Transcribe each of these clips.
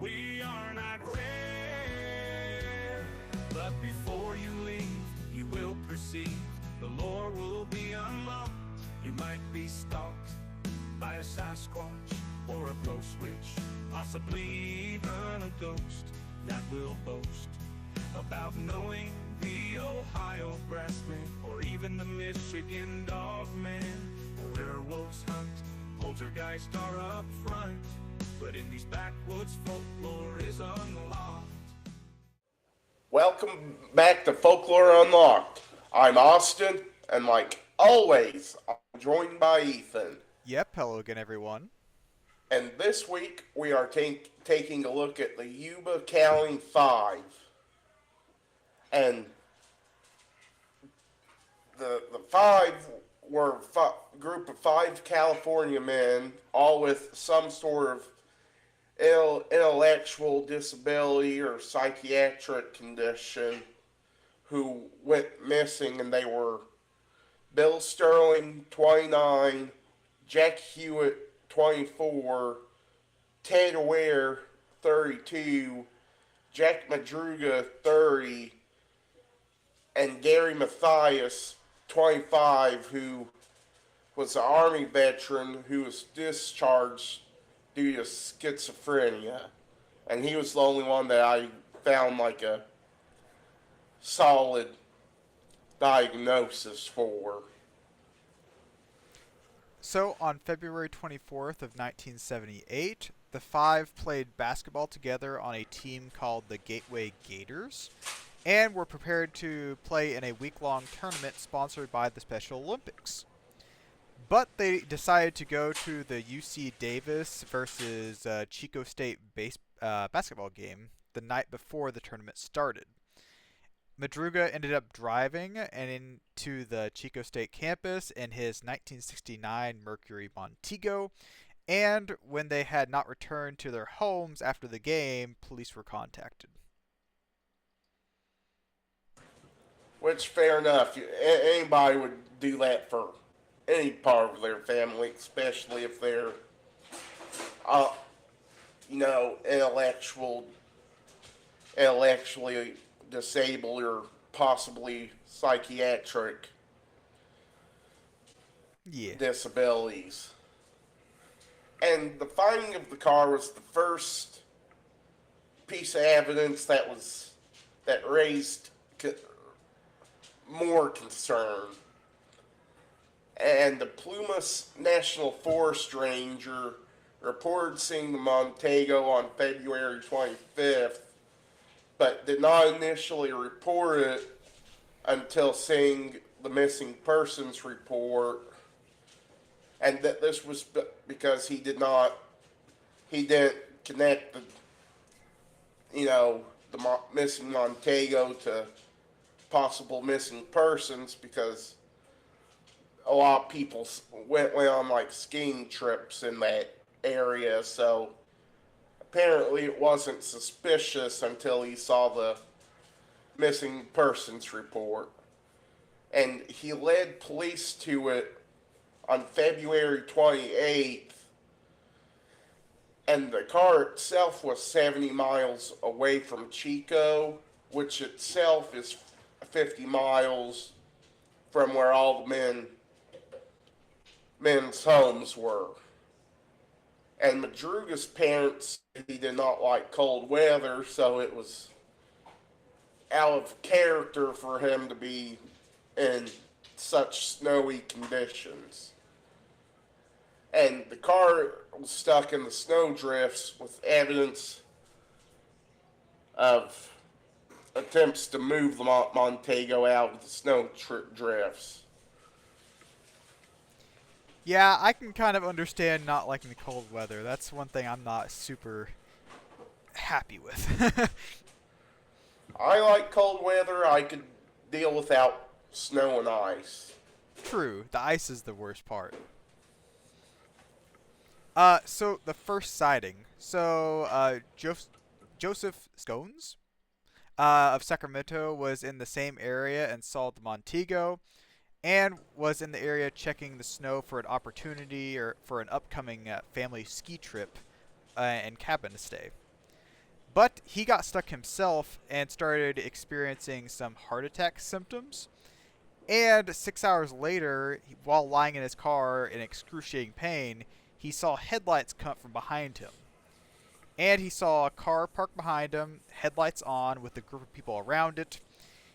we are not rare. But before you leave, you will perceive the lore will be unlocked. You might be stalked by a Sasquatch or a ghost witch, possibly even a ghost that will boast about knowing the Ohio Grassman or even the Michigan Dogman. Werewolves hunt, poltergeists are up front, but in these backwoods folklore is unlocked. Welcome back to Folklore Unlocked. I'm Austin, and like always, I'm joined by Ethan. Yep, hello again, everyone. And this week, we are taking a look at the Yuba County 5. And the five were a group of 5 California men, all with some sort of intellectual disability or psychiatric condition, who went missing, and they were Bill Sterling, 29, Jack Hewitt, 24, Ted Ware, 32, Jack Madruga, 30, and Gary Mathias, 25, who was an Army veteran who was discharged due to schizophrenia. And he was the only one that I found like a solid diagnosis for. So, on February 24th of 1978, the 5 played basketball together on a team called the Gateway Gators, and were prepared to play in a week-long tournament sponsored by the Special Olympics. But they decided to go to the UC Davis versus Chico State basketball game the night before the tournament started. Madruga ended up driving and into the Chico State campus in his 1969 Mercury Montego, and when they had not returned to their homes after the game, police were contacted. Which, fair enough. Anybody would do that for any part of their family, especially if they're, intellectually disabled or possibly psychiatric disabilities. And the finding of the car was the first piece of evidence that raised more concern. And the Plumas National Forest Ranger reported seeing the Montego on February 25th, but did not initially report it until seeing the missing persons report, and that this was because he didn't connect the missing Montego to possible missing persons, because a lot of people went on like skiing trips in that area, so apparently it wasn't suspicious until he saw the missing persons report. And he led police to it on February 28th, and the car itself was 70 miles away from Chico, which itself is 50 miles from where all the men's homes were. And Madruga's parents, he did not like cold weather, so it was out of character for him to be in such snowy conditions. And the car was stuck in the snow drifts with evidence of attempts to move the Montego out of the snow drifts. Yeah, I can kind of understand not liking the cold weather. That's one thing I'm not super happy with. I like cold weather. I could deal without snow and ice. True, the ice is the worst part. So the first sighting. So, Joseph Scones of Sacramento was in the same area and saw the Montego, and was in the area checking the snow for an opportunity or for an upcoming family ski trip and cabin stay. But he got stuck himself and started experiencing some heart attack symptoms. And 6 hours later, while lying in his car in excruciating pain, he saw headlights come from behind him. And he saw a car parked behind him, headlights on, with a group of people around it.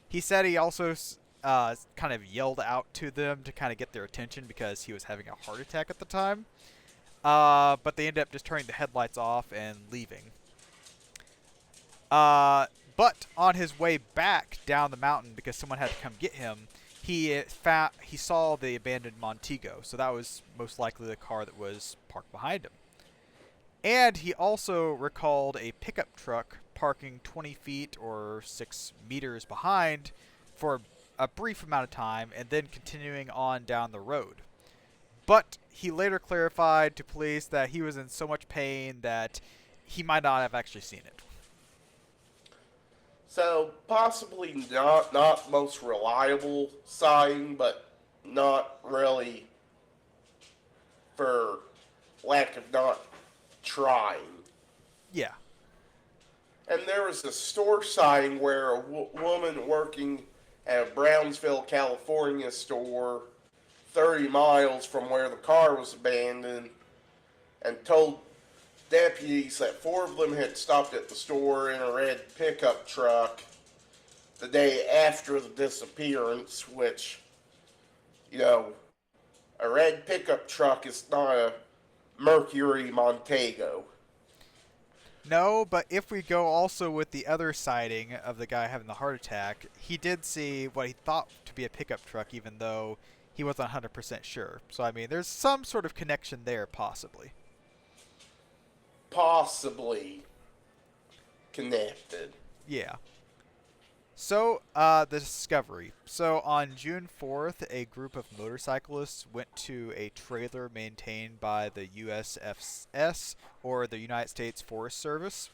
He said he also kind of yelled out to them to kind of get their attention because he was having a heart attack at the time. But they ended up just turning the headlights off and leaving. But on his way back down the mountain, because someone had to come get him, he saw the abandoned Montego. So that was most likely the car that was parked behind him. And he also recalled a pickup truck parking 20 feet or 6 meters behind for a brief amount of time and then continuing on down the road. But he later clarified to police that he was in so much pain that he might not have actually seen it. So possibly not most reliable sighting, but not really for lack of not trying. Yeah. And there was a store sighting where a woman working at a Brownsville, California store 30 miles from where the car was abandoned and told deputies that 4 of them had stopped at the store in a red pickup truck the day after the disappearance, which, a red pickup truck is not a Mercury Montego. No, but if we go also with the other sighting of the guy having the heart attack, he did see what he thought to be a pickup truck, even though he wasn't 100% sure. So, I mean, there's some sort of connection there, possibly. Possibly connected. Yeah. So, the discovery. So, on June 4th, a group of motorcyclists went to a trailer maintained by the USFS, or the United States Forest Service,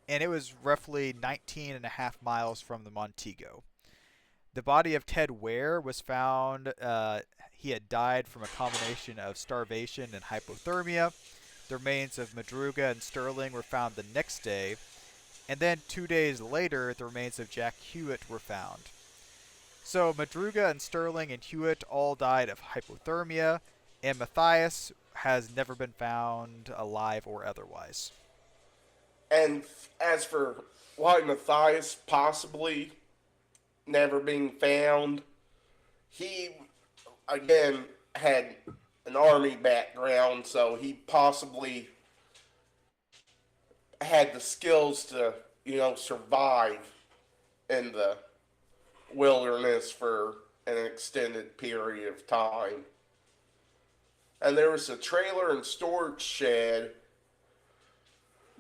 and it was roughly 19 and a half miles from the Montego. The body of Ted Ware was found. He had died from a combination of starvation and hypothermia. The remains of Madruga and Sterling were found the next day. And then 2 days later, the remains of Jack Hewitt were found. So Madruga and Sterling and Hewitt all died of hypothermia, and Matthias has never been found alive or otherwise. And as for why Matthias possibly never being found, he, again, had an army background, so he possibly had the skills to, survive in the wilderness for an extended period of time. And there was a trailer and storage shed.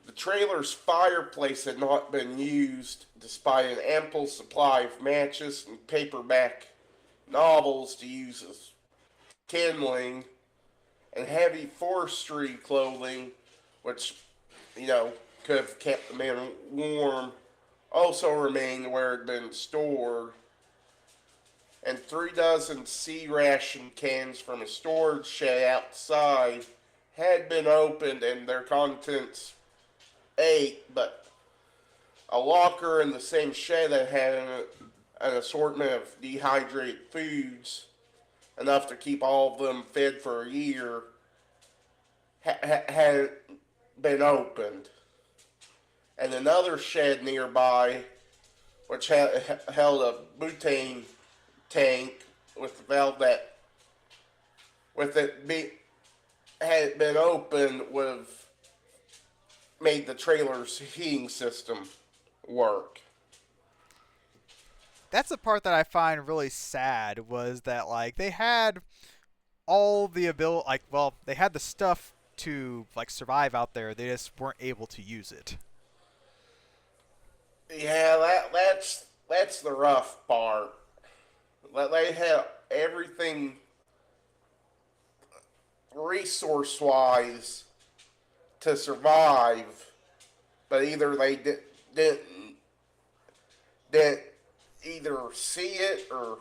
The trailer's fireplace had not been used despite an ample supply of matches and paperback novels to use as kindling, and heavy forestry clothing, which, could have kept the men warm, also remained where it had been stored. And 3 dozen sea ration cans from a storage shed outside had been opened and their contents ate, but a locker in the same shed that had an assortment of dehydrated foods, enough to keep all of them fed for a year, had been opened. And another shed nearby, which held a butane tank with the valve that, had it been opened, would have made the trailer's heating system work. That's the part that I find really sad, was that, they had all the ability, they had the stuff to, survive out there. They just weren't able to use it. Yeah, that's the rough part. They had everything resource-wise to survive, but either they didn't either see it or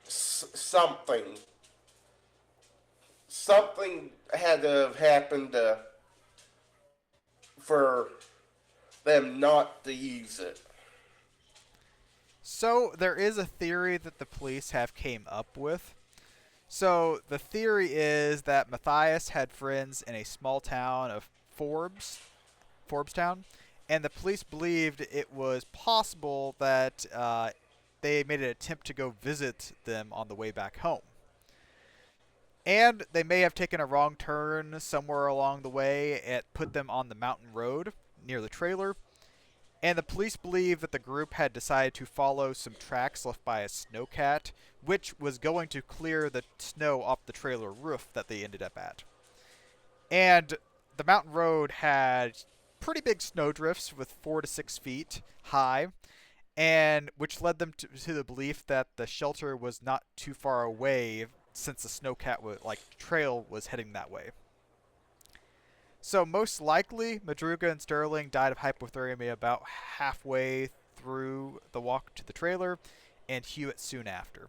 something. Something had to have happened for them not to use it. So there is a theory that the police have came up with. So the theory is that Matthias had friends in a small town of Forbestown, and the police believed it was possible that they made an attempt to go visit them on the way back home. And they may have taken a wrong turn somewhere along the way and put them on the mountain road near the trailer. And the police believe that the group had decided to follow some tracks left by a snowcat, which was going to clear the snow off the trailer roof that they ended up at. And the mountain road had pretty big snowdrifts with 4 to 6 feet high, and which led them to the belief that the shelter was not too far away since the snowcat trail was heading that way. So most likely, Madruga and Sterling died of hypothermia about halfway through the walk to the trailer, and Hewitt soon after.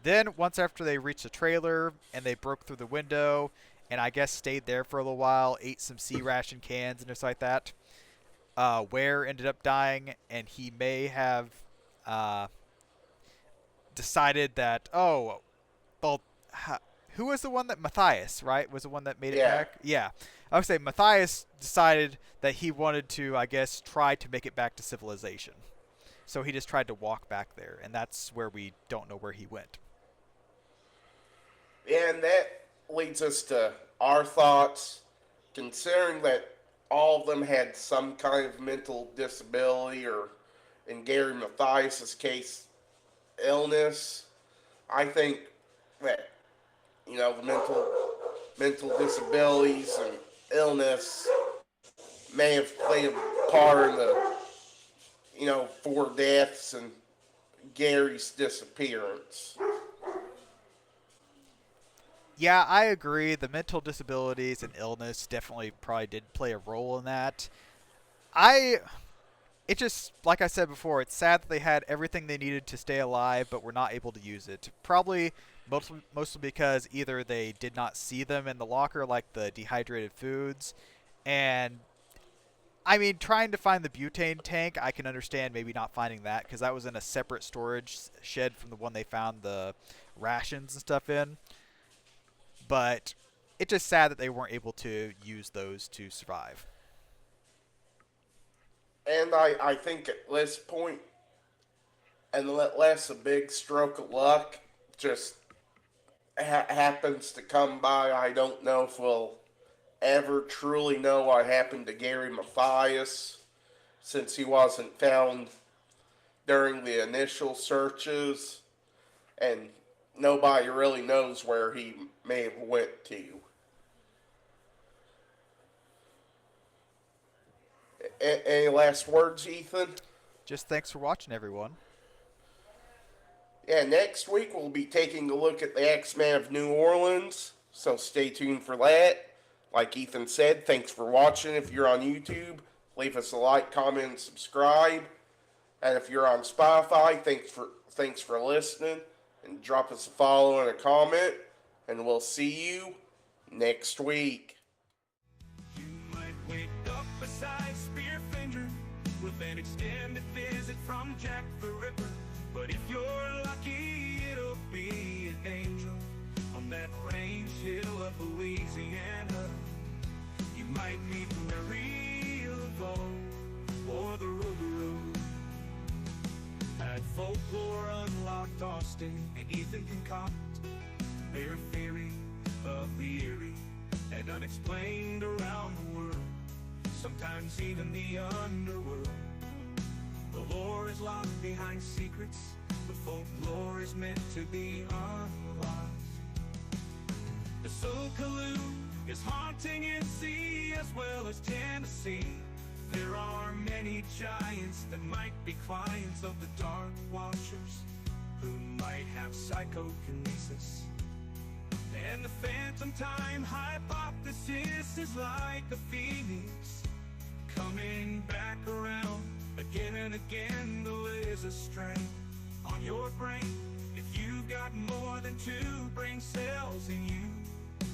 Then, once after they reached the trailer, and they broke through the window, and I guess stayed there for a little while, ate some sea ration cans and just like that, Ware ended up dying, and he may have decided that, who was the one that Matthias, right? Was the one that made it back? Yeah. I would say Matthias decided that he wanted to, I guess, try to make it back to civilization. So he just tried to walk back there, and that's where we don't know where he went. And that leads us to our thoughts, considering that all of them had some kind of mental disability, or in Gary Matthias's case, illness. I think that, the mental disabilities and illness may have played a part in the, 4 deaths and Gary's disappearance. Yeah, I agree. The mental disabilities and illness definitely probably did play a role in that. It just, like I said before, it's sad that they had everything they needed to stay alive, but were not able to use it. Probably mostly because either they did not see them in the locker, like the dehydrated foods, and I mean, trying to find the butane tank, I can understand maybe not finding that, because that was in a separate storage shed from the one they found the rations and stuff in. But it's just sad that they weren't able to use those to survive. And I think at this point, unless a big stroke of luck just happens to come by, I don't know if we'll ever truly know what happened to Gary Matthias, since he wasn't found during the initial searches, and nobody really knows where he may have went to. Any last words, Ethan? Just thanks for watching, everyone. Yeah, next week we'll be taking a look at the X-Men of New Orleans, so stay tuned for that. Like Ethan said, thanks for watching. If you're on YouTube, leave us a like, comment, and subscribe. And if you're on Spotify, thanks for listening. And drop us a follow and a comment. And we'll see you next week. You might wake up beside Spearfinger with an extended visit from Jack the Ripper. But if you're lucky, it'll be an angel on that range hill of Louisiana. You might meet Mary LaValle or the Rougarou at Folklore Unlocked. Austin and Ethan concoct their theory of the eerie and unexplained around the world, sometimes even the underworld. The lore is locked behind secrets, the folklore is meant to be unlocked. The Sokaloo is haunting NC as well as Tennessee. There are many giants that might be clients of the Dark Watchers, who might have psychokinesis. And the phantom time hypothesis is like a phoenix, coming back around again and again. Though is a strain on your brain if you've got more than 2 brain cells in you.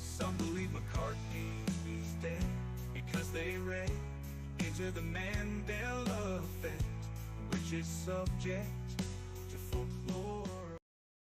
Some believe McCartney is dead because they read to the Mandela effect, which is subject